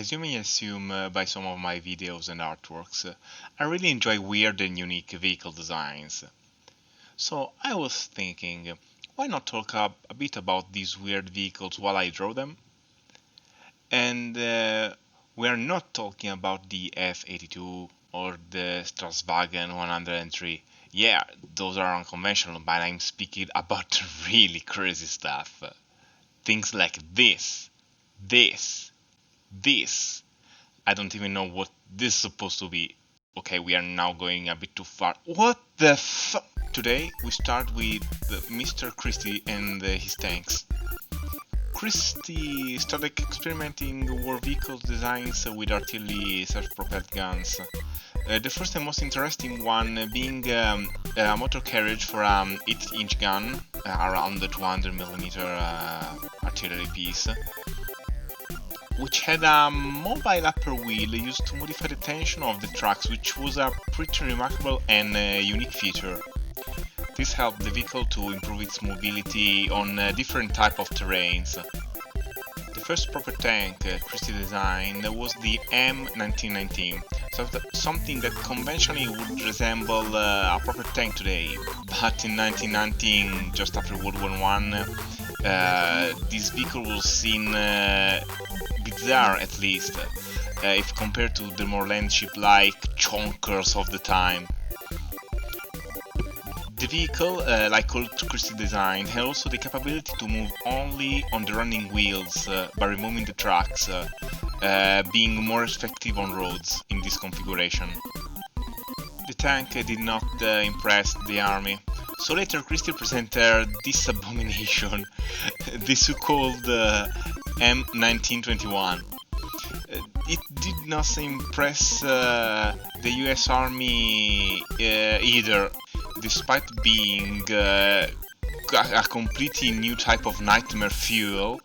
As you may assume by some of my videos and artworks, I really enjoy weird and unique vehicle designs. So I was thinking, why not talk a bit about these weird vehicles while I draw them? And we're not talking about the F-82 or the Straswagen 103. Yeah, those are unconventional, but I'm speaking about really crazy stuff. Things like this. I don't even know what this is supposed to be. Okay, we are now going a bit too far. What the fuck? Today we start with Mr. Christie and his tanks. Christie started experimenting war vehicle designs with artillery self-propelled guns. The first and most interesting one being a motor carriage for an 8-inch gun, around the 200mm artillery piece, which had a mobile upper wheel used to modify the tension of the tracks, which was a pretty remarkable and unique feature. This helped the vehicle to improve its mobility on different type of terrains. The first proper tank Christie designed was the M1919, something that conventionally would resemble a proper tank today, but in 1919, just after World War I, this vehicle was seen bizarre, at least, if compared to the more landship-like chonkers of the time. The vehicle, like all Christie design, had also the capability to move only on the running wheels by removing the tracks, being more effective on roads in this configuration. The tank did not impress the army, so later Christie presented this abomination, the so-called M1921. It did not impress the US Army either, despite being a completely new type of nightmare fuel.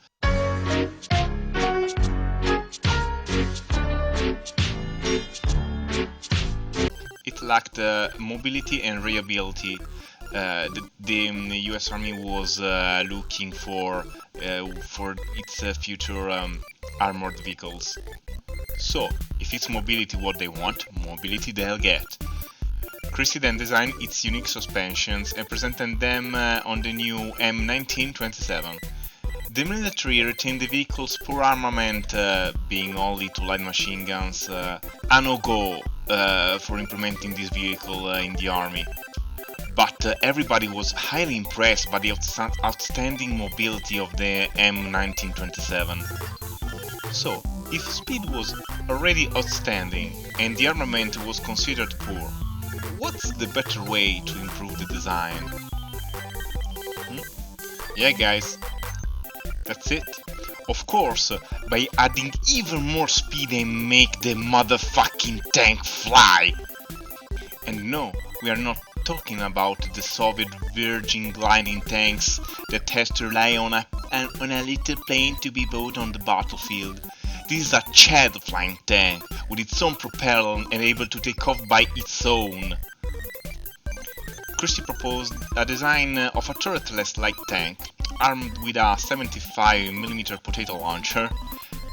It lacked mobility and reliability. The US Army was looking for its future armored vehicles. So, if it's mobility what they want, mobility they'll get. Christie then designed its unique suspensions and presented them on the new M1927. The military retained the vehicle's poor armament, being only 2 light machine guns, a no-go for implementing this vehicle in the army. But everybody was highly impressed by the outstanding mobility of the M1927. So, if speed was already outstanding and the armament was considered poor, what's the better way to improve the design? Yeah, guys, that's it. Of course, by adding even more speed and make the motherfucking tank fly. And no, we are not talking about the Soviet Virgin gliding tanks that has to rely on a little plane to be bought on the battlefield. This is a Chad flying tank with its own propeller and able to take off by its own. Christie proposed a design of a turretless light tank, armed with a 75mm potato launcher,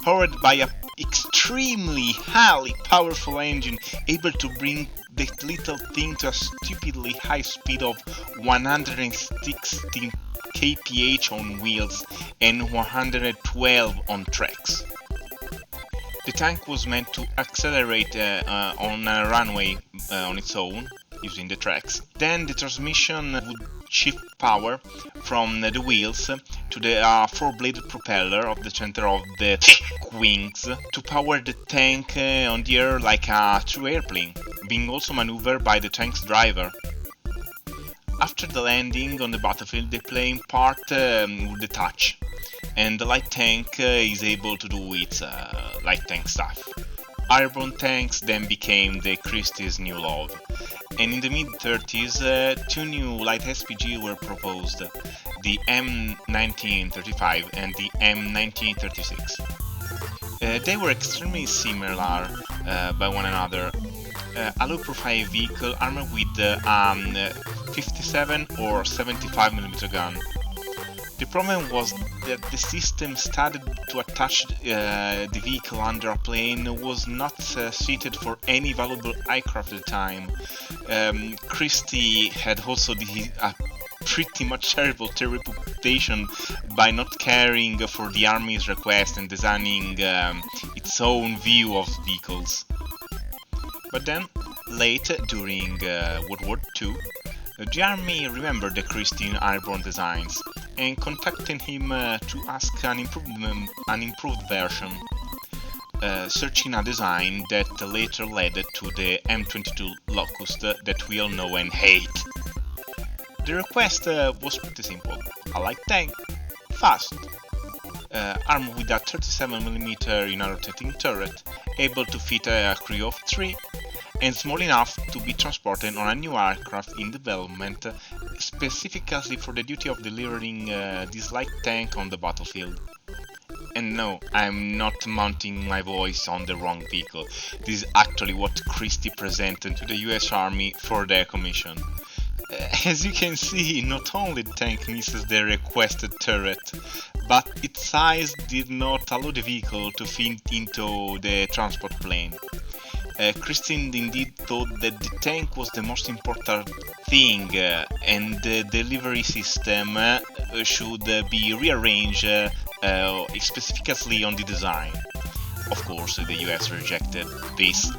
powered by an extremely highly powerful engine able to bring that little thing to a stupidly high speed of 116 kph on wheels and 112 on tracks. The tank was meant to accelerate on a runway on its own, using the tracks. Then the transmission would shift power from the wheels to the 4-bladed propeller of the center of the wings to power the tank on the air like a true airplane, being also maneuvered by the tank's driver. After the landing on the battlefield, the plane part would detach, and the light tank is able to do its light tank stuff. Airborne tanks then became the Christie's new love, and in the mid-30s 2 new light SPG were proposed, the M1935 and the M1936. They were extremely similar by one another, a low-profile vehicle armed with 57 or 75mm gun. The problem was that the system started to attach the vehicle under a plane was not suited for any valuable aircraft at the time. Christie had also a pretty much terrible reputation by not caring for the army's request and designing its own view of vehicles. But then, late during World War II, the army remembered the Christie airborne designs and contacted him to ask an improved version, searching a design that later led to the M22 Locust that we all know and hate. The request was pretty simple: a light tank, fast, armed with a 37mm in-rotating turret, able to fit a crew of 3, and small enough to be transported on a new aircraft in development, specifically for the duty of delivering this light tank on the battlefield. And no, I'm not mounting my voice on the wrong vehicle. This is actually what Christie presented to the US Army for their commission. As you can see, not only the tank misses the requested turret, but its size did not allow the vehicle to fit into the transport plane. Christie indeed thought that the tank was the most important thing, and the delivery system should be rearranged specifically on the design. Of course, the US rejected this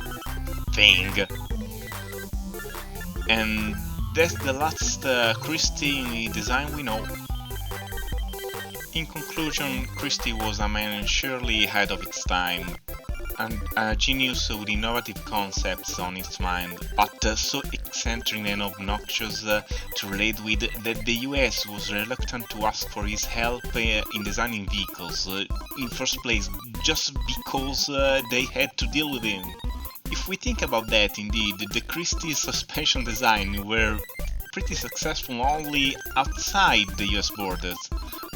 thing. And that's the last Christie design we know. In conclusion, Christie was a man surely ahead of its time, and a genius with innovative concepts on its mind, but so eccentric and obnoxious to relate with that the US was reluctant to ask for his help in designing vehicles, in first place, just because they had to deal with him. If we think about that, indeed, the Christie suspension design were pretty successful only outside the US borders,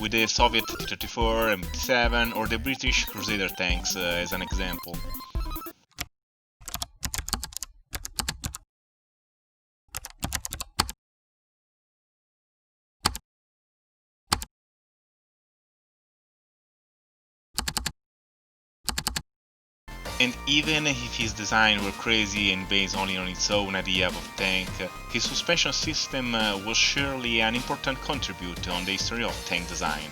with the Soviet T-34, M7 or the British Crusader tanks as an example. And even if his design were crazy and based only on its own idea of tank, his suspension system was surely an important contributor on the history of tank design.